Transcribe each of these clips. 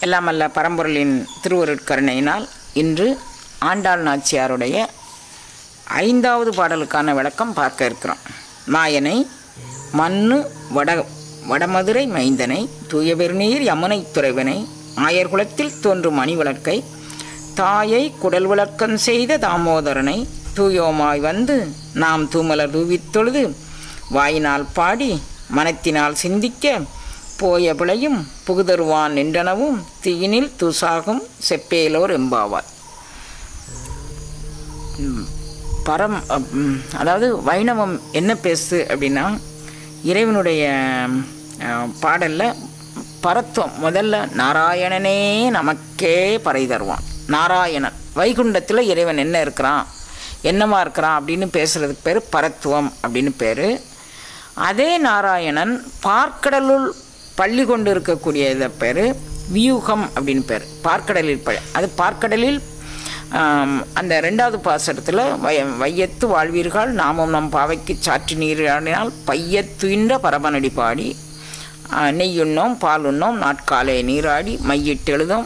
எல்லாம் அல்ல பரம்பொருளின் திருவருட்கருணையினால் இன்று ஆண்டாள் நாச்சியாருடைய 5வது பாடலுக்கான விளக்கம் பார்க்க இருக்கிறோம். மாயனை மண்ணு வடமதுரை மைந்தனை தூயபெருநீர் யமுனை துறைவனை ஆயர்குலத்தில் தோன்றும் மணிவிளக்கை தாயை குடல் விளக்கம் செய்த தாமோதரனை தூயோமாய் வந்து நாம் தூமலர் தூவித் தொழுது வாயினால் பாடி மனத்தினால் சிந்திக்க போய பிழையும் புகுதருவான் நின்றனவும் தீயினில் தூசாகும் செப்பேலோர் எம்பாவார். அதாவது வைணவம் என்ன பேசுது அப்படின்னா, இறைவனுடைய பாடலில் பரத்துவம் முதல்ல நாராயணனே நமக்கே பறை தருவான். நாராயணன் வைகுண்டத்தில் இறைவன் என்ன இருக்கிறான், என்னவா இருக்கிறான் அப்படின்னு பேசுகிறதுக்கு பேர் பரத்துவம் அப்படின்னு பேர். அதே நாராயணன் பார்க்கடலுள் பள்ளி கொண்டு இருக்கக்கூடிய இதை பேர் வியூகம் அப்படின்னு பேர். பார்க்கடலில் அது பார்க்கடலில் அந்த 2வது பாசரத்தில் வையத்து வாழ்வீர்கள் நாமும் நம் பாவைக்கு சாற்றி நீராடினால் பையத்துயின்ற பரமனடி பாடி நெய்யுண்ணோம் பால் உண்ணோம் நாட்காலே நீராடி மையிட்டு எழுதும்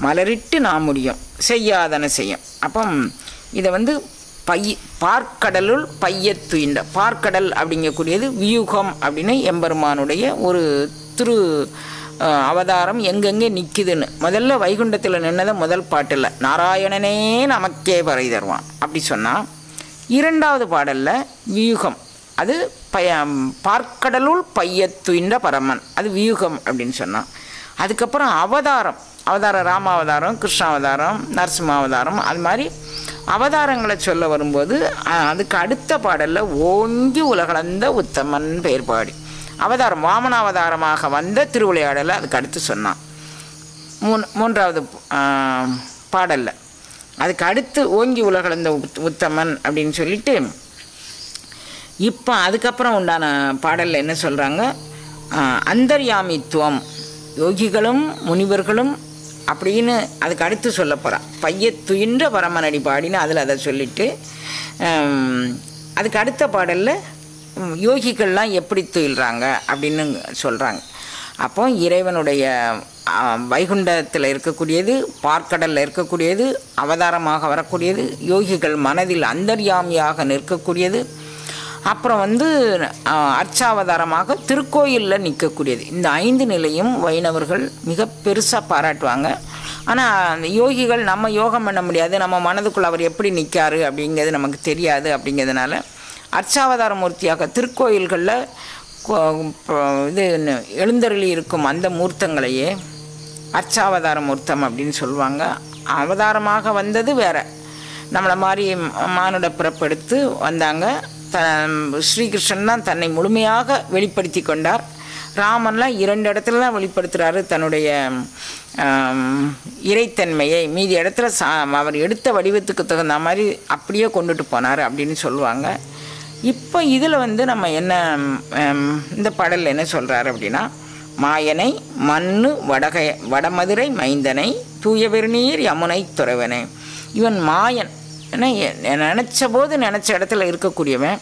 மலரிட்டு நாம் முடியும் செய்யாதன செய்யும். அப்போ இதை பார்க்கடலுள் பையத்துயின்ற பார்க்கடல் அப்படிங்கக்கூடியது வியூகம் அப்படின்னு எம்பெருமானுடைய ஒரு திரு அவதாரம் எங்கெங்கே நிற்குதுன்னு முதல்ல வைகுண்டத்தில் நின்னதை முதல் பாட்டில் நாராயணனே நமக்கே பறை தருவான் அப்படி சொன்னால், 2வது பாடலில் வியூகம் அது பார்க்கடலுள் பையத்துயின்ற பரமன் அது வியூகம் அப்படின்னு சொன்னான். அதுக்கப்புறம் அவதாரம் ராமாவதாரம், கிருஷ்ணாவதாரம், நரசிம்மாவதாரம், அது மாதிரி அவதாரங்களை சொல்ல வரும்போது அதுக்கு அடுத்த பாடலில் ஓங்கி உலகளந்த உத்தமன் பெயர் பாடி அவதாரம் வாமனாவதாரமாக வந்த திருவிளையாடலை அதுக்கு அடுத்து சொன்னான். 3வது பாடலில் அதுக்கு அடுத்து ஓங்கி உலகளந்த உத்தமன் அப்படின்னு சொல்லிட்டு இப்போ அதுக்கப்புறம் உண்டான பாடலில் என்ன சொல்கிறாங்க, அந்தர்யாமித்துவம் யோகிகளும் முனிவர்களும் அப்படின்னு அதுக்கு அடுத்து சொல்ல போகிறான். பையத்துயின்ற பரமனடி பாடின்னு அதில் அதை சொல்லிவிட்டு அதுக்கு அடுத்த பாடலில் யோகிகள்லாம் எப்படி துயில்றாங்க அப்படின்னு சொல்கிறாங்க. அப்போ இறைவனுடைய வைகுண்டத்தில் இருக்கக்கூடியது, பார்க்கடலில் இருக்கக்கூடியது, அவதாரமாக வரக்கூடியது, யோகிகள் மனதில் அந்தர்யாமியாக நிற்கக்கூடியது, அப்புறம் அர்ச்சாவதாரமாக திருக்கோயிலில் நிற்கக்கூடியது. இந்த 5 நிலையும் வைணவர்கள் மிக பெருசாக பாராட்டுவாங்க. ஆனால் அந்த யோகிகள் நம்ம யோகம் பண்ண முடியாது, நம்ம மனதுக்குள்ள அவர் எப்படி நிற்காரு அப்படிங்கிறது நமக்கு தெரியாது. அப்படிங்கிறதுனால அர்ச்சாவதார மூர்த்தியாக திருக்கோயில்களில் இது எழுந்தருளி இருக்கும் அந்த மூர்த்தங்களையே அர்ச்சாவதார மூர்த்தம் அப்படின்னு சொல்லுவாங்க. அவதாரமாக வந்தது வேற, நம்மளை மாதிரி மானுட பிறப்பெடுத்து வந்தாங்க. ஸ்ரீகிருஷ்ணன் தான் தன்னை முழுமையாக வெளிப்படுத்தி கொண்டார். ராமன்லாம் 2 இடத்துல தான் வெளிப்படுத்துகிறாரு தன்னுடைய இறைத்தன்மையை. மீதி இடத்துல அவர் எடுத்த வடிவத்துக்கு தகுந்த மாதிரி அப்படியே கொண்டுட்டு போனார் அப்படின்னு சொல்லுவாங்க. இப்போ இதில் நம்ம என்ன இந்த பாடலில் என்ன சொல்கிறாரு அப்படின்னா, மாயனை மண்ணு வடமதுரை மைந்தனை தூயபெருநீர் யமுனை துறைவனை. இவன் மாயன், நினச்ச இடத்துல இருக்கக்கூடியவன்.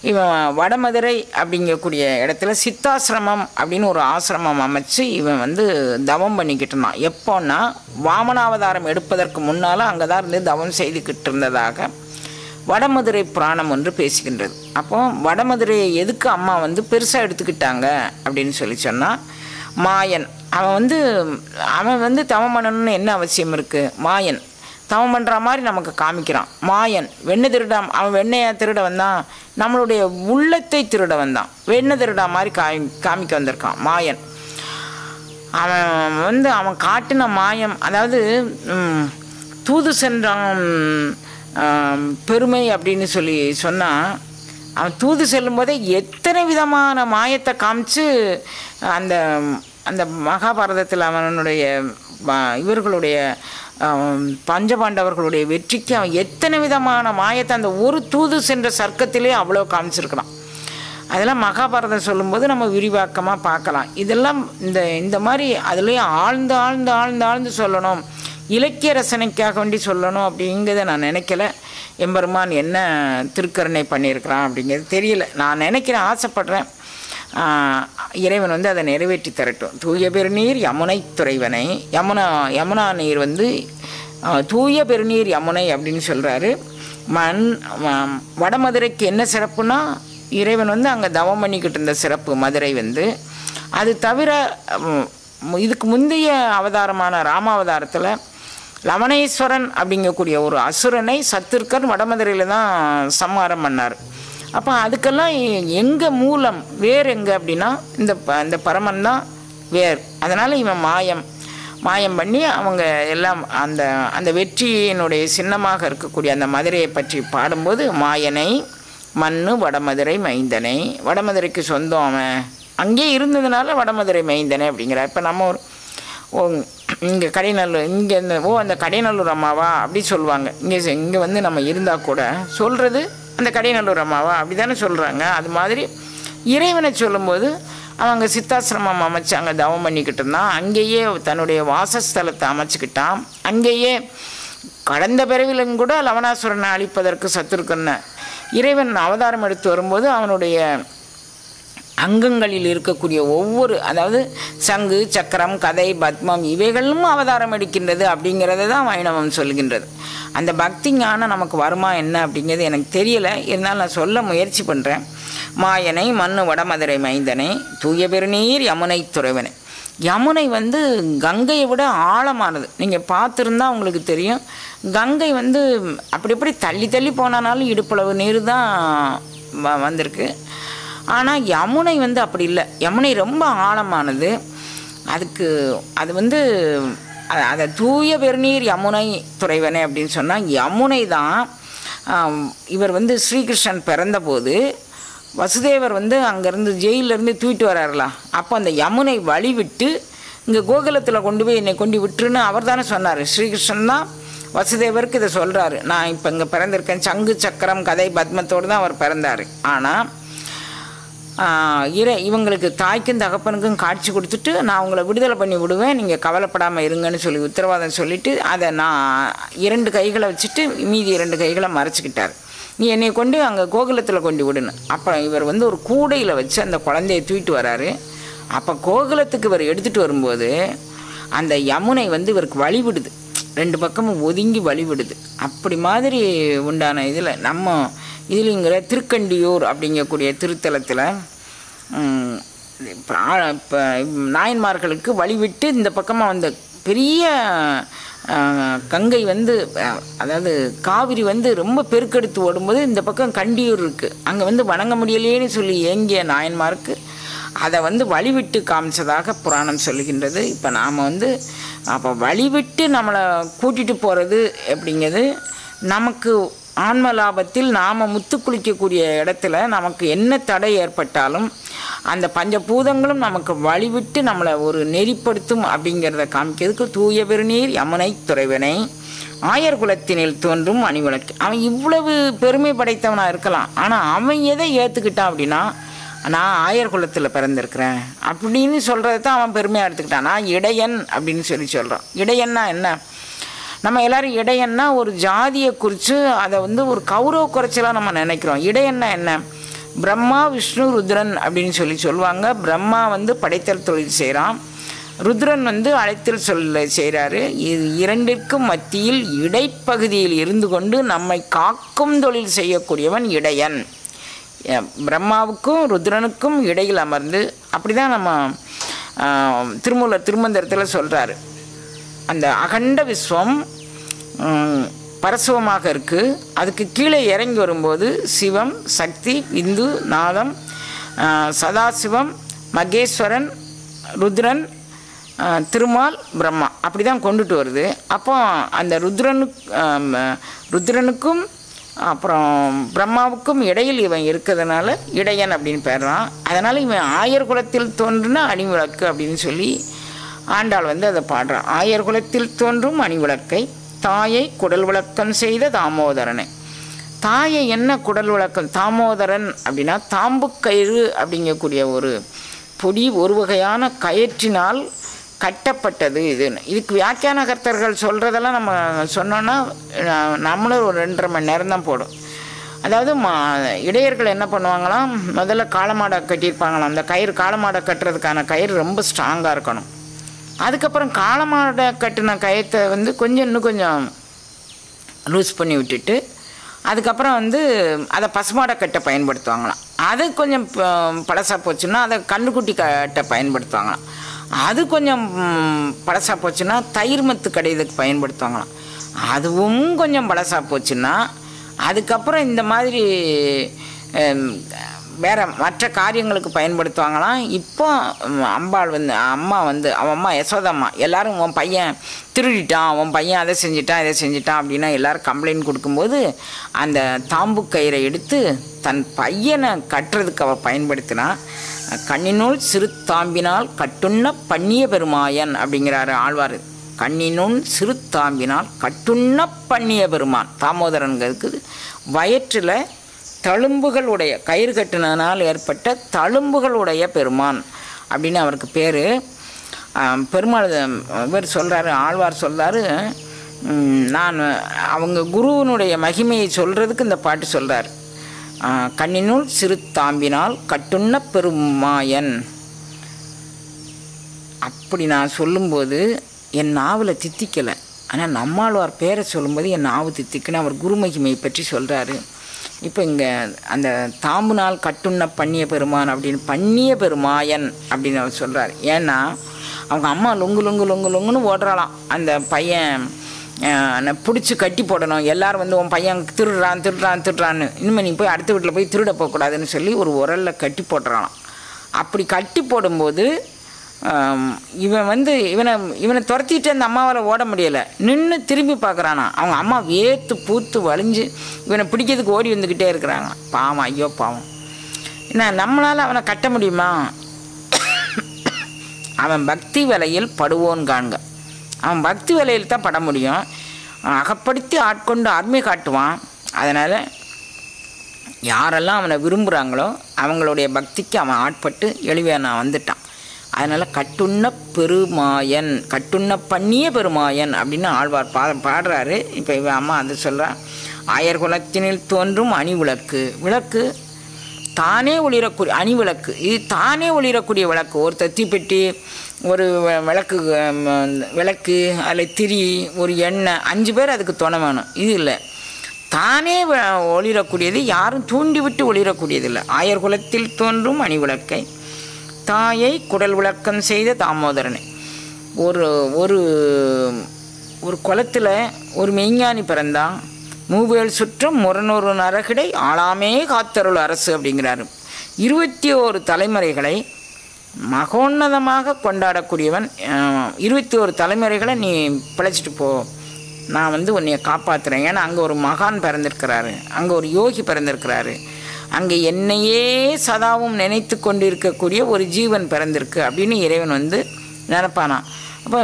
இவன் வடமதுரை அப்படிங்கக்கூடிய இடத்துல சித்தாசிரமம் அப்படின்னு ஒரு ஆசிரமம் அமைச்சு இவன் தவம் பண்ணிக்கிட்டு இருந்தான். எப்போன்னா வாமனாவதாரம் எடுப்பதற்கு முன்னால் அங்கே தான் இருந்து தவம் செய்துக்கிட்டு இருந்ததாக வடமதுரை புராணம் ஒன்று பேசுகின்றது. அப்போ வடமதுரையை எதுக்கு அம்மா பெருசாக எடுத்துக்கிட்டாங்க அப்படின்னு சொன்னால், மாயன் அவன் தவம் பண்ணணும்னு என்ன அவசியம் இருக்குது? மாயன் தவம் பண்ணுற மாதிரி நமக்கு காமிக்கிறான். மாயன் வெண்ணெய் திருடாம், அவன் வெண்ணையை திருட வந்தான், நம்மளுடைய உள்ளத்தை திருட வந்தான். வெண்ணெய் திருடா மாதிரி காமிக்க வந்திருக்கான் மாயன். அவன் காட்டின மாயம், அதாவது தூது சென்றான் பெருமை அப்படின்னு சொன்னால், அவன் தூது செல்லும்போதே எத்தனை விதமான மாயத்தை காமிச்சு அந்த அந்த மகாபாரதத்தில் அவனுடைய இவர்களுடைய பஞ்சபாண்டவர்களுடைய வெற்றிக்கு அவன் எத்தனை விதமான மாயத்தை அந்த ஒரு தூது சென்ற சர்க்கத்திலே அவ்வளோ காமிச்சிருக்கிறான். அதெல்லாம் மகாபாரதம் சொல்லும்போது நம்ம விரிவாக்கமாக பார்க்கலாம். இதெல்லாம் இந்த மாதிரி அதுலேயே ஆழ்ந்து ஆழ்ந்து ஆழ்ந்து ஆழ்ந்து சொல்லணும், இலக்கிய ரசனைக்காக வேண்டி சொல்லணும் அப்படிங்கிறத நான் நினைக்கல. எம்பெருமான் என்ன திருக்கருணை பண்ணியிருக்கிறான் அப்படிங்கிறது தெரியல. நான் நினைக்கிறேன், ஆசைப்படுறேன். இறைவன் வந்து அதை நிறைவேற்றி தரட்டும். தூய பெருநீர் யமுனை துறைவனை, யமுனா நீர் வந்து தூய பெருநீர் யமுனை அப்படின்னு சொல்கிறாரு. வடமதுரைக்கு என்ன சிறப்புனா, இறைவன் வந்து அங்கே தவம் பண்ணிக்கிட்டு இருந்த சிறப்பு மதுரை வந்து. அது தவிர இதுக்கு முந்தைய அவதாரமான ராமாவதாரத்தில் லவணேஸ்வரன் அப்படிங்கக்கூடிய ஒரு அசுரனை சத்துருக்கன் வடமதுரையில் தான் சம்ஹாரம் பண்ணார். அப்போ அதுக்கெல்லாம் எங்கே மூலம், வேர் எங்கே அப்படின்னா இந்த பரமன் தான் வேர். அதனால் இவன் மாயம் பண்ணி அவங்க எல்லாம் அந்த வெற்றியினுடைய சின்னமாக இருக்கக்கூடிய அந்த மதுரையை பற்றி பாடும்போது, மாயனை மண்ணு வடமதுரை மைந்தனை, வடமதுரைக்கு சொந்தம் அவன், அங்கே இருந்ததுனால வடமதுரை மைந்தனை அப்படிங்கிறார். இப்போ நம்ம இங்கே கடைநல்லூர், இங்கே அந்த கடைநல்லூர் அம்மாவா அப்படி சொல்லுவாங்க. இங்கே வந்து நம்ம இருந்தால் கூட சொல்கிறது அந்த கடைநல்லூர் அம்மாவா அப்படி தானே சொல்கிறாங்க. அது மாதிரி இறைவனை சொல்லும்போது அவங்க சித்தாசிரமம் அமைச்சு அங்கே தவம் பண்ணிக்கிட்டு இருந்தான். அங்கேயே தன்னுடைய வாசஸ்தலத்தை அமைச்சிக்கிட்டான். அங்கேயே கடந்த பிறவிலும் கூட லவணாசுரனை அழிப்பதற்கு சத்துருக்கன்னு இறைவன் அவதாரம் எடுத்து வரும்போது அவனுடைய அங்கங்களில் இருக்கக்கூடிய ஒவ்வொரு, அதாவது சங்கு சக்கரம் கதை பத்மம் இவைகளும் அவதாரம் எடுக்கின்றது அப்படிங்கிறத தான் வைணவம் சொல்கின்றது. அந்த பக்தி ஞானம் நமக்கு வருமா என்ன அப்படிங்கிறது எனக்கு தெரியலை. இருந்தாலும் நான் சொல்ல முயற்சி பண்ணுறேன். மாயனை மண்ணு வடமதுரை மைந்தனை, தூய பெருநீர் யமுனை துறைவனை. யமுனை வந்து கங்கையை விட ஆழமானது. நீங்கள் பார்த்துருந்தா உங்களுக்கு தெரியும். கங்கை வந்து அப்படி தள்ளி தள்ளி போனாலும் இடுப்பளவு நீர் தான் வந்திருக்கு. ஆனால் யமுனை வந்து அப்படி இல்லை. யமுனை ரொம்ப ஆழமானது. அது வந்து அதை தூய பெருநீர் யமுனை துறைவனே அப்படின்னு சொன்னால், யமுனை தான் இவர் வந்து ஸ்ரீகிருஷ்ணன் பிறந்தபோது வசுதேவர் வந்து அங்கேருந்து ஜெயிலிருந்து தூக்கிட்டு வர்றாருல, அப்போ அந்த யமுனை வழிவிட்டு இங்கே கோகுலத்தில் கொண்டு போய் என்னை கொண்டு விட்டுருன்னு அவர் தானே சொன்னார். ஸ்ரீகிருஷ்ணன் தான் வசுதேவருக்கு இதை சொல்கிறாரு. நான் இப்போ இங்கே பிறந்திருக்கேன், சங்கு சக்கரம் கதை பத்மத்தோடு தான் அவர் பிறந்தார். ஆனால் இவங்களுக்கு தாய்க்கும் தகப்பனுக்கும் காட்சி கொடுத்துட்டு நான் உங்களை விடுதலை பண்ணி விடுவேன், நீங்கள் கவலைப்படாமல் இருங்கன்னு சொல்லி உத்தரவாதம் சொல்லிவிட்டு அதை நான் 2 கைகளை வச்சுட்டு மீதி 2 கைகளை மறைச்சிக்கிட்டார். நீ என்னை கொண்டு அங்கே கோகுலத்தில் கொண்டு விடுன்னு. அப்புறம் இவர் வந்து ஒரு கூடையில் வச்சு அந்த குழந்தையை தூக்கிட்டு வராரு. அப்போ கோகுலத்துக்கு இவர் எடுத்துகிட்டு வரும்போது அந்த யமுனை வந்து இவருக்கு வழிவிடுது, 2 பக்கமும் ஒதுங்கி வழிவிடுது. அப்படி மாதிரி உண்டான இதில் நம்ம இதுலிங்கிற திருக்கண்டியூர் அப்படிங்கக்கூடிய திருத்தலத்தில் இப்போ நாயன்மார்களுக்கு வழிவிட்டு இந்த பக்கமாக வந்த பெரிய கங்கை வந்து, அதாவது காவிரி வந்து ரொம்ப பெருக்கெடுத்து ஓடும்போது இந்த பக்கம் கண்டியூர் இருக்குது, அங்கே வந்து வணங்க முடியலேன்னு சொல்லி ஏங்கிய நாயன்மாருக்கு அதை வந்து வழிவிட்டு காமிச்சதாக புராணம் சொல்லுகின்றது. இப்போ நாம் வந்து அப்போ வழிவிட்டு நம்மளை கூட்டிகிட்டு போகிறது அப்படிங்கிறது நமக்கு ஆன்ம லாபத்தில் நாம் முத்து குளிக்கக்கூடிய இடத்துல நமக்கு என்ன தடை ஏற்பட்டாலும் அந்த பஞ்சபூதங்களும் நமக்கு வழிவிட்டு நம்மளை ஒரு நெறிப்படுத்தும் அப்படிங்கிறத காமிக்கிறதுக்கு தூய பெருநீர் யமுனை துறைவனை, ஆயர் குலத்தினில் தோன்றும் அணிவிளக்கு. அவன் இவ்வளவு பெருமை படைத்தவனாக இருக்கலாம், ஆனால் அவன் எதை ஏற்றுக்கிட்டான் அப்படின்னா, நான் ஆயர் குலத்தில் பிறந்திருக்கிறேன் அப்படின்னு சொல்கிறது தான் அவன் பெருமையாக எடுத்துக்கிட்டான். நான் இடையன் அப்படின்னு சொல்கிறான். இடையன்னா என்ன? நம்ம எல்லோரும் இடையன்னா ஒரு ஜாதியை குறித்து அதை வந்து ஒரு கௌரவ குறைச்சலாக நம்ம நினைக்கிறோம். இடையன்னா என்ன? பிரம்மா விஷ்ணு ருத்ரன் அப்படின்னு சொல்லுவாங்க. பிரம்மா வந்து படைத்தல் தொழில் செய்கிறான், ருத்ரன் வந்து அழைத்தல் சொல்ல செய்கிறாரு. இது 2ற்கும் மத்தியில் இடைப்பகுதியில் இருந்து கொண்டு நம்மை காக்கும் தொழில் செய்யக்கூடியவன் இடையன். பிரம்மாவுக்கும் ருத்ரனுக்கும் இடையில் அமர்ந்து, அப்படி தான் நம்ம திருமந்திரத்தில் சொல்கிறாரு. அந்த அகண்ட விஸ்வம் பரசுவமாக இருக்குது. அதுக்கு கீழே இறங்கி வரும்போது சிவம், சக்தி, விந்து, நாதம், சதாசிவம், மகேஸ்வரன், ருத்ரன், திருமால், பிரம்மா அப்படி தான் கொண்டுட்டு வருது. அப்போ அந்த ருத்ரனுக்கும் அப்புறம் பிரம்மாவுக்கும் இடையில் இவன் இருக்கிறதுனால இடையன் அப்படின்னு பேர்றான். அதனால் இவன் ஆயர் குலத்தில் தோன்றுன அணிவிளக்கு அப்படின்னு சொல்லி ஆண்டாள் வந்து அதை பாடுறான். ஆயர் குலத்தில் தோன்றும் அணிவிளக்கை தாயை குடல் விளக்கம் செய்த தாமோதரனை. தாயை என்ன குடல் விளக்கம்? தாமோதரன் அப்படின்னா தாம்புக்கயிறு அப்படிங்கக்கூடிய ஒரு பொடி, ஒரு வகையான கயிற்றினால் கட்டப்பட்டது இதுக்கு வியாக்கியான கர்த்தர்கள் சொல்கிறதெல்லாம் நம்ம சொன்னோன்னா நம்மளும் ஒரு 2.5 மணி நேரம் தான் போடும். அதாவது இடையர்கள் என்ன பண்ணுவாங்களாம், முதல்ல காளமாடை கட்டியிருப்பாங்களாம். அந்த கயிறு காளமாடை கட்டுறதுக்கான கயிறு ரொம்ப ஸ்ட்ராங்காக இருக்கணும். அதுக்கப்புறம் காளமாடை கட்டின கயத்தை வந்து இன்னும் கொஞ்சம் லூஸ் பண்ணி விட்டுட்டு அதுக்கப்புறம் வந்து அதை பசுமாடை கட்ட பயன்படுத்துவாங்களாம். அது கொஞ்சம் பழசாக போச்சுன்னா அதை கன்றுக்குட்டி கட்ட பயன்படுத்துவாங்களாம். அது கொஞ்சம் பழசாக போச்சுன்னா தயிர் மத்து கடையிறதுக்கு பயன்படுத்துவாங்களாம். அதுவும் கொஞ்சம் பழசாக போச்சுன்னா அதுக்கப்புறம் இந்த மாதிரி வேறு மற்ற காரியங்களுக்கு பயன்படுத்துவாங்களாம். இப்போ அம்பாள் வந்து அவன் அம்மா யசோதம்மா எல்லோரும் உன் பையன் திருடிட்டான், உன் பையன் அதை செஞ்சிட்டான் இதை செஞ்சிட்டான் அப்படின்னா எல்லோரும் கம்ப்ளைண்ட் கொடுக்கும்போது அந்த தாம்பு கயிறை எடுத்து தன் பையனை கட்டுறதுக்கு அவள் பயன்படுத்தினா, கண்ணினுள் சிறு தாம்பினால் கட்டுண்ண பண்ணிய பெருமாயன் அப்படிங்கிறாரு ஆழ்வார். கண்ணினுள் சிறு தாம்பினால் கட்டுண்ண பண்ணிய பெருமான் தாமோதரனுக்கு வயிற்றில் தழும்புகளுடைய கயிறு கட்டினால் ஏற்பட்ட தழும்புகளுடைய பெருமான் அப்படின்னு அவருக்கு பேர். பெருமாள் இவர் சொல்கிறாரு, ஆழ்வார் சொல்கிறாரு, நான் அவங்க குருவனுடைய மகிமையை சொல்கிறதுக்கு இந்த பாட்டு சொல்கிறார். கண்ணினுள் சிறு தாம்பினால் கட்டுண்ண பெருமாயன் அப்படி நான் சொல்லும்போது என் நாவில் தித்திக்கலை. ஆனால் நம்மாழ்வார் பேரை சொல்லும்போது என் நாவு தித்திக்குன்னு அவர் குரு மகிமையை பற்றி சொல்கிறாரு. இப்போ இங்கே அந்த தாம்பு நாள் கட்டுண்ண பண்ணிய பெருமான் அப்படின்னு பண்ணிய பெருமாயன் அப்படின்னு அவர் சொல்கிறார். ஏன்னா அவங்க அம்மா லொங்குன்னு ஓடுறாளாம். அந்த பையன் பிடிச்சி கட்டி போடணும், எல்லோரும் வந்து உன் பையன் திருடுறான்னு, இனிமேல் நீ போய் அடுத்த வீட்டில் போய் திருட போகக்கூடாதுன்னு சொல்லி ஒரு உரலில் கட்டி போட்டுறாளாம். அப்படி கட்டி போடும்போது இவன் வந்து இவனை துரத்திட்டு அந்த அம்மாவால் ஓட முடியலை, நின்று திரும்பி பார்க்குறானா. அவங்க அம்மா வேத்து பூத்து வலிஞ்சு இவனை பிடிக்கிறதுக்கு ஓடி வந்துக்கிட்டே இருக்கிறாங்க. பாவம், ஐயோ பாவம். என்ன நம்மளால் அவனை கட்ட முடியுமா? அவன் பக்தி வேலையில் படுவோன்னு காண்க. அவன் பக்தி வேலையில் தான் பட முடியும். அகப்படுத்தி ஆட்கொண்டு அருமை காட்டுவான். அதனால் யாரெல்லாம் அவனை விரும்புகிறாங்களோ அவங்களுடைய பக்திக்கு அவன் ஆட்பட்டு எளிமையாக நான் வந்துட்டான். அதனால் கட்டுண்ண பெருமாயன் கட்டுண்ண பண்ணிய பெருமாயன் அப்படின்னு ஆழ்வார் பாடுறாரு. இப்போ இவன் அம்மா அது சொல்கிறான். ஆயர் குலத்தினில் தோன்றும் அணி விளக்கு தானே ஒளிரக்கூடிய அணி விளக்கு, இது தானே ஒளிரக்கூடிய விளக்கு. ஒரு தத்திப்பெட்டி, ஒரு விளக்கு, அதில் திரி, ஒரு எண்ணெய், 5 பேர் அதுக்கு துணை வேணும். இது இல்லை, தானே ஒளிரக்கூடியது, யாரும் தூண்டிவிட்டு ஒளிரக்கூடியதில்லை. ஆயர் குலத்தில் தோன்றும் அணி விளக்கை தாயை குடல் விளக்கம் செய்த தாமோதரனை. ஒரு ஒரு ஒரு குளத்தில் ஒரு மெய்ஞானி பிறந்தான். மூவேல் சுற்றம் முரணொரு நரகிடை ஆளாமே காத்தருள் அரசு அப்படிங்கிறாரு. 21 தலைமுறைகளை மகோன்னதமாக கொண்டாடக்கூடியவன். 21 தலைமுறைகளை நீ பிழைச்சிட்டு போ, நான் வந்து உன்னைய காப்பாற்றுறேன். ஏன்னா அங்கே ஒரு மகான் பிறந்திருக்கிறாரு, அங்கே ஒரு யோகி பிறந்திருக்கிறாரு, அங்கே என்னையே சதாவும் நினைத்து கொண்டு இருக்கக்கூடிய ஒரு ஜீவன் பிறந்திருக்கு அப்படின்னு இறைவன் வந்து நினைப்பானா. அப்போ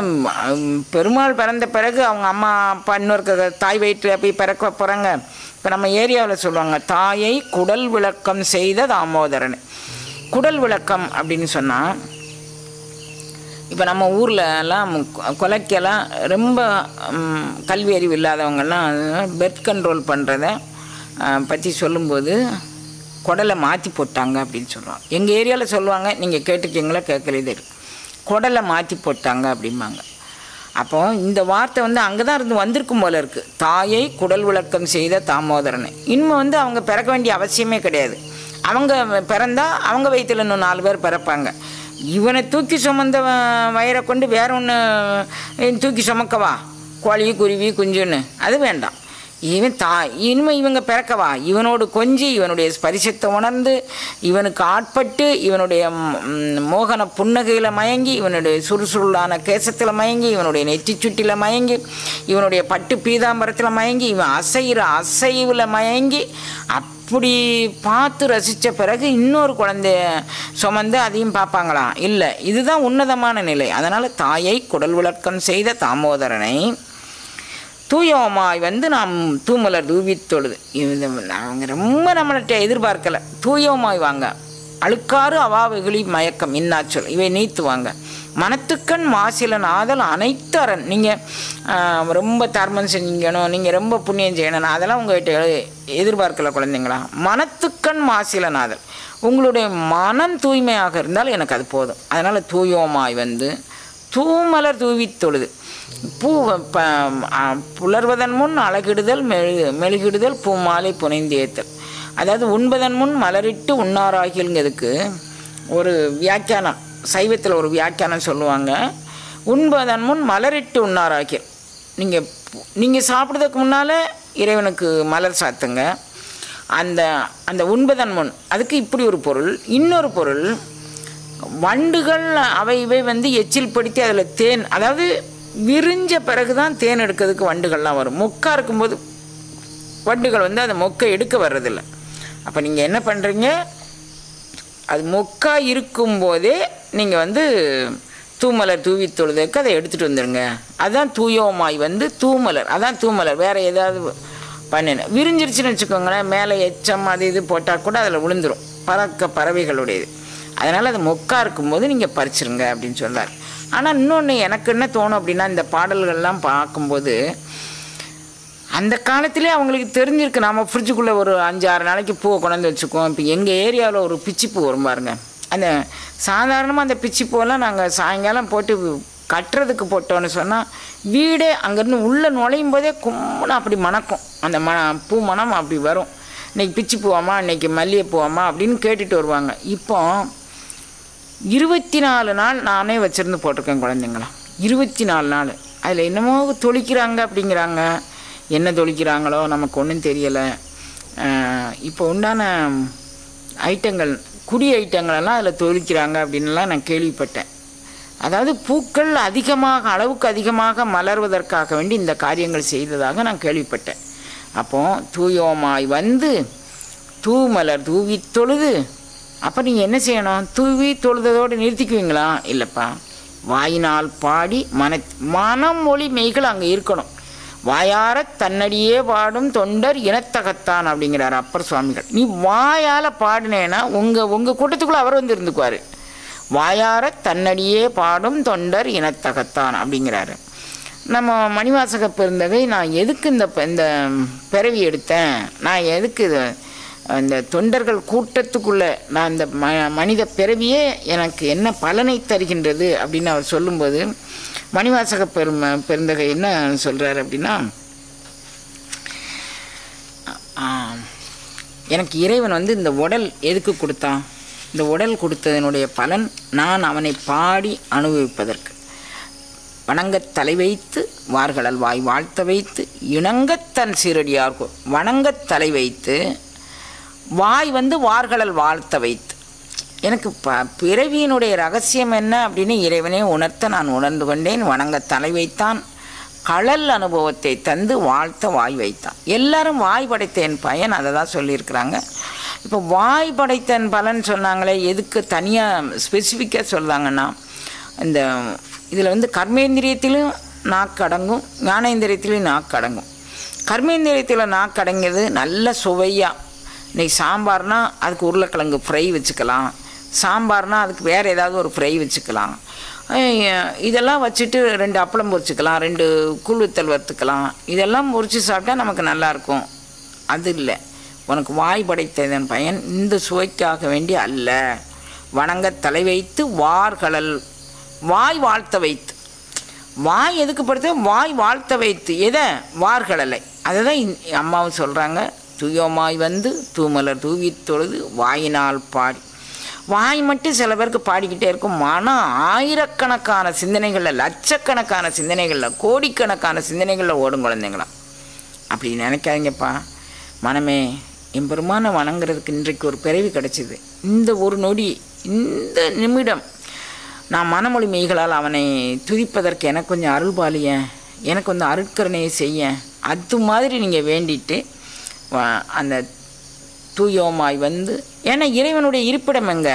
பெருமாள் பிறந்த பிறகு அவங்க அம்மா அப்பா இன்னொரு தாய் வயிற்றில் போய் பிறக்க போகிறாங்க. இப்போ நம்ம ஏரியாவில் சொல்லுவாங்க தாயை குடல் விளக்கம் செய்த தாமோதரன். குடல் விளக்கம் அப்படின்னு சொன்னால், இப்போ நம்ம ஊரில் எல்லாம் கொலைக்கெல்லாம் ரொம்ப கல்வி அறிவு இல்லாதவங்கெல்லாம் பெர்த் கண்ட்ரோல் பண்ணுறத பற்றி சொல்லும்போது குடலை மாற்றி போட்டாங்க அப்படின்னு சொல்லுவாங்க. எங்கள் ஏரியாவில் சொல்லுவாங்க, நீங்கள் கேட்டுக்கிங்களா கேட்கறது, குடலை மாற்றி போட்டாங்க அப்படிம்பாங்க. அப்போது இந்த வார்த்தை வந்து அங்கே தான் இருந்து வந்திருக்கும் போல இருக்குது. தாயை குடல் விளக்கம் செய்த தாமோதரனை. இனிமேல் வந்து அவங்க பிறக்க வேண்டிய அவசியமே கிடையாது. அவங்க பிறந்தால் அவங்க வயிற்றில் இன்னும் 4 பேர் பிறப்பாங்க. இவனை தூக்கி சுமந்த வயிறை கொண்டு வேற ஒன்று தூக்கி சுமக்கவா, கோழி குருவி குஞ்சுன்னு, அது வேண்டாம். இனிமேல் இவங்க பிறக்கவா, இவனோடு கொஞ்சி இவனுடைய ஸ்பரிசத்தை உணர்ந்து இவனுக்கு ஆட்பட்டு இவனுடைய மோகன புன்னகையில் மயங்கி, இவனுடைய சுறுசுருளான கேசத்தில் மயங்கி, இவனுடைய நெற்றி சுட்டியில் மயங்கி, இவனுடைய பட்டு பீதாம்பரத்தில் மயங்கி, இவன் அசைகிற அசைவில் மயங்கி அப்படி பார்த்து ரசித்த பிறகு இன்னொரு குழந்தைய சுமந்து அதையும் பார்ப்பாங்களா? இல்லை, இதுதான் உன்னதமான நிலை. அதனால் தாயை குடல் விளக்கம் செய்த தாமோதரனை தூயவமாய் வந்து நாம் தூமலர் தூவித்தொழுது. அவங்க ரொம்ப நம்மள்கிட்ட எதிர்பார்க்கலை. தூயவமாய் வாங்க, அழுக்காறு அவாவுகளி மயக்கம் இன்னாச்சொல் இவை நீத்துவாங்க. மனத்துக்கண் மாசிலன் ஆதல் அனைத்து அரண். நீங்கள் ரொம்ப தர்மம் செஞ்சணும், நீங்கள் ரொம்ப புண்ணியம் செய்யணும், அதெல்லாம் உங்கள்கிட்ட எதிர்பார்க்கல குழந்தைங்களா. மனத்துக்கண் மாசிலன் ஆதல், உங்களுடைய மனம் தூய்மையாக இருந்தால் எனக்கு அது போதும். அதனால் தூயோமாய் வந்து தூமலர் தூவி தொழுது. பூ புலர்வதன் முன் அழகிடுதல் மெழுகிடுதல் பூமாலை புனைந்தேத்தல். அதாவது உண்பதன் முன் மலரிட்டு உண்ணாராகில்ங்கிறதுக்கு ஒரு வியாக்கியானம், சைவத்தில் ஒரு வியாக்கியானம் சொல்லுவாங்க. உண்பதன் முன் மலரிட்டு உண்ணாராகில், நீங்கள் சாப்பிட்றதுக்கு முன்னால் இறைவனுக்கு மலர் சாத்துங்க. அந்த உண்பதன் முன் அதுக்கு இப்படி ஒரு பொருள். இன்னொரு பொருள், வண்டுகள் அவை வந்து எச்சில் படுத்தி அதில் தேன், அதாவது விரிஞ்ச பிறகு தான் தேன் எடுக்கிறதுக்கு வண்டுகள்லாம் வரும். மொக்கா இருக்கும்போது வண்டுகள் வந்து அந்த மொக்கை எடுக்க வர்றதில்லை. அப்போ நீங்கள் என்ன பண்ணுறீங்க, அது மொக்கா இருக்கும்போதே நீங்கள் வந்து தூமலர் தூவி தொழுதுக்கு அதை எடுத்துகிட்டு வந்துடுங்க. அதுதான் தூயோமாய் வந்து தூமலர், அதான் தூமலர். வேறு ஏதாவது பண்ணினேன் விரிஞ்சிருச்சுன்னு வச்சுக்கோங்களேன், மேலே எச்சம் அது இது போட்டால் கூட அதில் விழுந்துடும், பறவைகளுடையது. அதனால் அது மொக்கா இருக்கும்போது நீங்கள் பறிச்சிருங்க அப்படின்னு சொன்னார். ஆனால் இன்னொன்று எனக்கு என்ன தோணும் அப்படின்னா, இந்த பாடல்கள்லாம் பார்க்கும்போது அந்த காலத்திலே அவங்களுக்கு தெரிஞ்சிருக்கு, நாம் ஃப்ரிட்ஜுக்குள்ளே ஒரு 5-6 நாளைக்கு பூவை கொண்டாந்து வச்சுக்குவோம். இப்போ எங்கள் ஏரியாவில் ஒரு பிச்சிப்பூ வரும் பாருங்க, அந்த சாதாரணமாக அந்த பிச்சிப்பூவெல்லாம் நாங்கள் சாயங்காலம் போட்டு கட்டுறதுக்கு போட்டோன்னு சொன்னால் வீடே அங்கேருந்து உள்ளே நுழையும் போதே கும்முன்னு அப்படி மணக்கும். அந்த பூ மணம் அப்படி வரும். இன்றைக்கி பிச்சி பூவாமா, இன்றைக்கி மல்லிகை பூவாமா அப்படின்னு கேட்டுட்டு வருவாங்க. இப்போ 24 நாள் நானே வச்சுருந்து போட்டிருக்கேன் குழந்தைங்களா. 24 நாள் அதில் என்னமோ தொளிக்கிறாங்க அப்படிங்கிறாங்க. என்ன தொளிக்கிறாங்களோ நமக்கு ஒன்றும் தெரியலை. இப்போ உண்டான ஐட்டங்கள், குடி ஐட்டங்களெல்லாம் அதில் தொளிக்கிறாங்க அப்படின்லாம் நான் கேள்விப்பட்டேன். அதாவது பூக்கள் அதிகமாக, அளவுக்கு அதிகமாக மலர்வதற்காக வேண்டி இந்த காரியங்கள் செய்ததாக நான் கேள்விப்பட்டேன். அப்போது தூயோமாய் வந்து தூமலர் தூவி தொழுது. அப்போ நீங்கள் என்ன செய்யணும், தூவி தொழுதோடு நிறுத்திக்குவீங்களா? இல்லைப்பா, வாயினால் பாடி மனம் மொழி மெய்கள் அங்கே இருக்கணும். வாயார தன்னடியே பாடும் தொண்டர் இனத்தகத்தான் அப்படிங்கிறார் அப்பர் சுவாமிகள். நீ வாயால் பாடினேன்னா உங்கள் கூட்டத்துக்குள்ளே அவர் வந்து இருந்துக்குவார். வாயார தன்னடியே பாடும் தொண்டர் இனத்தகத்தான் அப்படிங்கிறாரு. நம்ம மணிவாசக பெருந்தகை, நான் எதுக்கு இந்த பிறவி எடுத்தேன், நான் எதுக்கு இந்த தொண்டர்கள் கூட்டத்துக்குள்ளே நான் இந்த மனித பிறவியே எனக்கு என்ன பலனை தருகின்றது அப்படின்னு அவர் சொல்லும்போது, மணிவாசக பெருந்தகை என்ன சொல்கிறார் அப்படின்னா, எனக்கு இறைவன் வந்து இந்த உடல் எதுக்கு கொடுத்தான், இந்த உடல் கொடுத்ததனுடைய பலன் நான் அவனை பாடி அனுபவிப்பதற்கு. வணங்கத் தலை வைத்து வார்களல் வாய் வாழ்த்த வைத்து இணங்கத்தன் சீரடியார்கோ, வணங்கத் தலை வைத்து வாய் வந்து வார்களல் வாழ்த்த வைத்து. எனக்கு பிறவியினுடைய ரகசியம் என்ன அப்படின்னு இறைவனே உணர்த்த நான் உணர்ந்து கொண்டேன். வணங்க தலை வைத்தான், கடல் அனுபவத்தை தந்து வாழ்த்த வாய் வைத்தான். எல்லாரும் வாய் படைத்தேன் பயன், அதை தான் சொல்லியிருக்கிறாங்க. இப்போ வாய் படைத்தன் பலன் சொன்னாங்களே, எதுக்கு தனியாக ஸ்பெசிஃபிக்காக சொல்கிறாங்கன்னா, இந்த இதில் வந்து கர்மேந்திரியத்திலும் நாக்கு அடங்கும், ஞானேந்திரியத்திலும் நாக்கு அடங்கும். கர்மேந்திரியத்தில் நாக்கு அடங்கியது நல்ல சுவையாக. இன்றைக்கி சாம்பார்னால் அதுக்கு உருளைக்கிழங்கு ஃப்ரை வச்சுக்கலாம், சாம்பார்னால் அதுக்கு வேறு ஏதாவது ஒரு ஃப்ரை வச்சுக்கலாம், இதெல்லாம் வச்சுட்டு 2 அப்பளம் பொரிச்சுக்கலாம், 2 கூழ்வத்தல் வறுத்துக்கலாம், இதெல்லாம் பொரித்து சாப்பிட்டா நமக்கு நல்லாயிருக்கும். அது இல்லை, உனக்கு வாய் படைத்ததன் பயன் இந்த சுவைக்காக வேண்டி அல்ல. வணங்க தலை வைத்து வார்களல் வாய் வாழ்த்த வைத்து. வாய் எதுக்கு படுத்த, வாய் வாழ்த்த வைத்து எதை, வார்களலை. அதை தான் அம்மாவும் சொல்கிறாங்க. தூயோமாய் வந்து தூமலர் தூவி தொழுது வாயினால் பாடி. வாய் மட்டும் சில பேருக்கு பாடிக்கிட்டே இருக்கும், மனம் ஆயிரக்கணக்கான சிந்தனைகளில், லட்சக்கணக்கான சிந்தனைகளில், கோடிக்கணக்கான சிந்தனைகளில் ஓடும் குழந்தைங்களாம். அப்படி நினைக்காதீங்கப்பா. மனமே, எம்பெருமான வணங்குறதுக்கு இன்றைக்கு ஒரு பிறவி கிடச்சிது. இந்த ஒரு நொடி, இந்த நிமிடம் நான் மனமொழி மெய்களால் அவனை துதிப்பதற்கு எனக்கு கொஞ்சம் அருள் பாலியேன், எனக்கு வந்து அருட்கருணையை செய்ய. அது மாதிரி நீங்கள் வேண்டிட்டு அந்த தூயோமாய் வந்து, ஏன்னா இறைவனுடைய இருப்பிடம் எங்கே,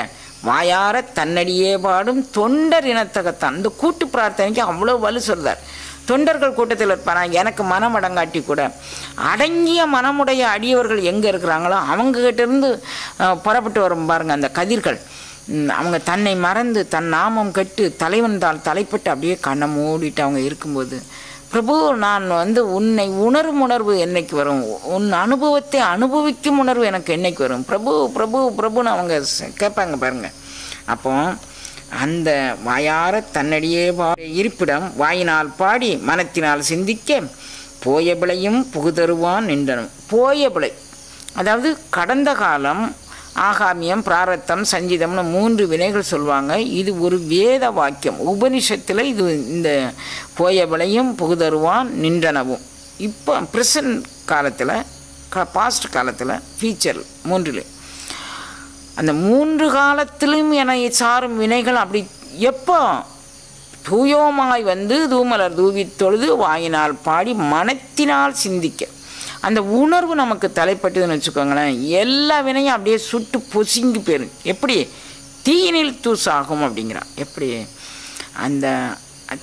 வாயார தன்னடியே பாடும் தொண்டர் இனத்தகத்தான். இந்த கூட்டு பிரார்த்தனைக்கு அவ்வளோ வலு சொல்கிறார். தொண்டர்கள் கூட்டத்தில் இருப்பானா, எனக்கு மனம் அடங்காட்டி கூட அடங்கிய மனமுடைய அடியவர்கள் எங்கே இருக்கிறாங்களோ அவங்ககிட்டேருந்து புறப்பட்டு வரும் பாருங்கள் அந்த கதிர்கள். அவங்க தன்னை மறந்து தன் நாமம் கெட்டு தலைவன் தாள் தலைப்பட்டு அப்படியே கண்ணை மூடிட்டு அவங்க இருக்கும்போது, பிரபு நான் உன்னை உணரும் உணர்வு என்னைக்கு வரும், உன் அனுபவத்தை அனுபவிக்கும் உணர்வு எனக்கு என்னைக்கு வரும், பிரபு பிரபு பிரபுன்னு அவங்க கேட்பாங்க பாருங்க. அப்போ அந்த வாயார தன்னடியே இருப்பிடம் வாயினால் பாடி மனத்தினால் சிந்திக்க போய பிழையும் புகுதருவான் நின்றனும். போய பிழை அதாவது கடந்த காலம், ஆகாமியம், பிராரத்தம், சஞ்சிதம்னு 3 வினைகள் சொல்லுவாங்க. இது ஒரு வேத வாக்கியம் உபனிஷத்தில். இது இந்த போய பிழையும் புகுதருவான் நின்றனவும் இப்போ ப்ரெசன்ட் காலத்தில், பாஸ்ட் காலத்தில், ஃபியூச்சர் 3 அந்த 3 காலத்திலும் என்னை சாரும் வினைகள் அப்படி எப்போ தூயோமாய் தூமலர் தூவி தொழுது வாயினால் பாடி மனத்தினால் சிந்திக்க அந்த உணர்வு நமக்கு தலைப்பட்டுதுன்னு வச்சுக்கோங்களேன், எல்லா வினையும் அப்படியே சுட்டு பொசுங்கி போயிடும். எப்படி தீயினில் தூசாகும் அப்படிங்கிறான். எப்படி அந்த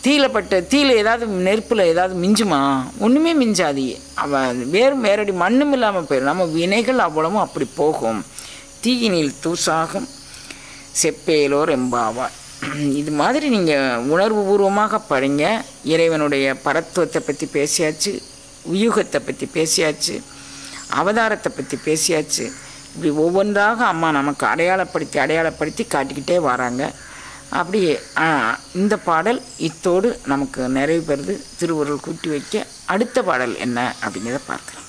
தீயில ஏதாவது நெருப்பில் ஏதாவது மிஞ்சுமா? ஒன்றுமே மிஞ்சாது. அவன் வேறடி மண்ணும் இல்லாமல் போயிடும். நம்ம வினைகள் அவ்வளவும் அப்படி போகும். தீயினில் தூசாகும் செப்பேலோர் எம்பாவார். இது மாதிரி நீங்கள் உணர்வு பூர்வமாக படிங்க. இறைவனுடைய பரத்துவத்தை பற்றி பேசியாச்சு, வியூகத்தை பற்றி பேசியாச்சு, அவதாரத்தை பற்றி பேசியாச்சு. இப்படி ஒவ்வொன்றாக அம்மா நமக்கு அடையாளப்படுத்தி காட்டிக்கிட்டே வராங்க. அப்படியே இந்த பாடல் இத்தோடு நமக்கு நிறைவு பெறுது. திருவுருள் கூட்டி வைக்க அடுத்த பாடல் என்ன அப்படிங்கிறத பார்க்கலாம்.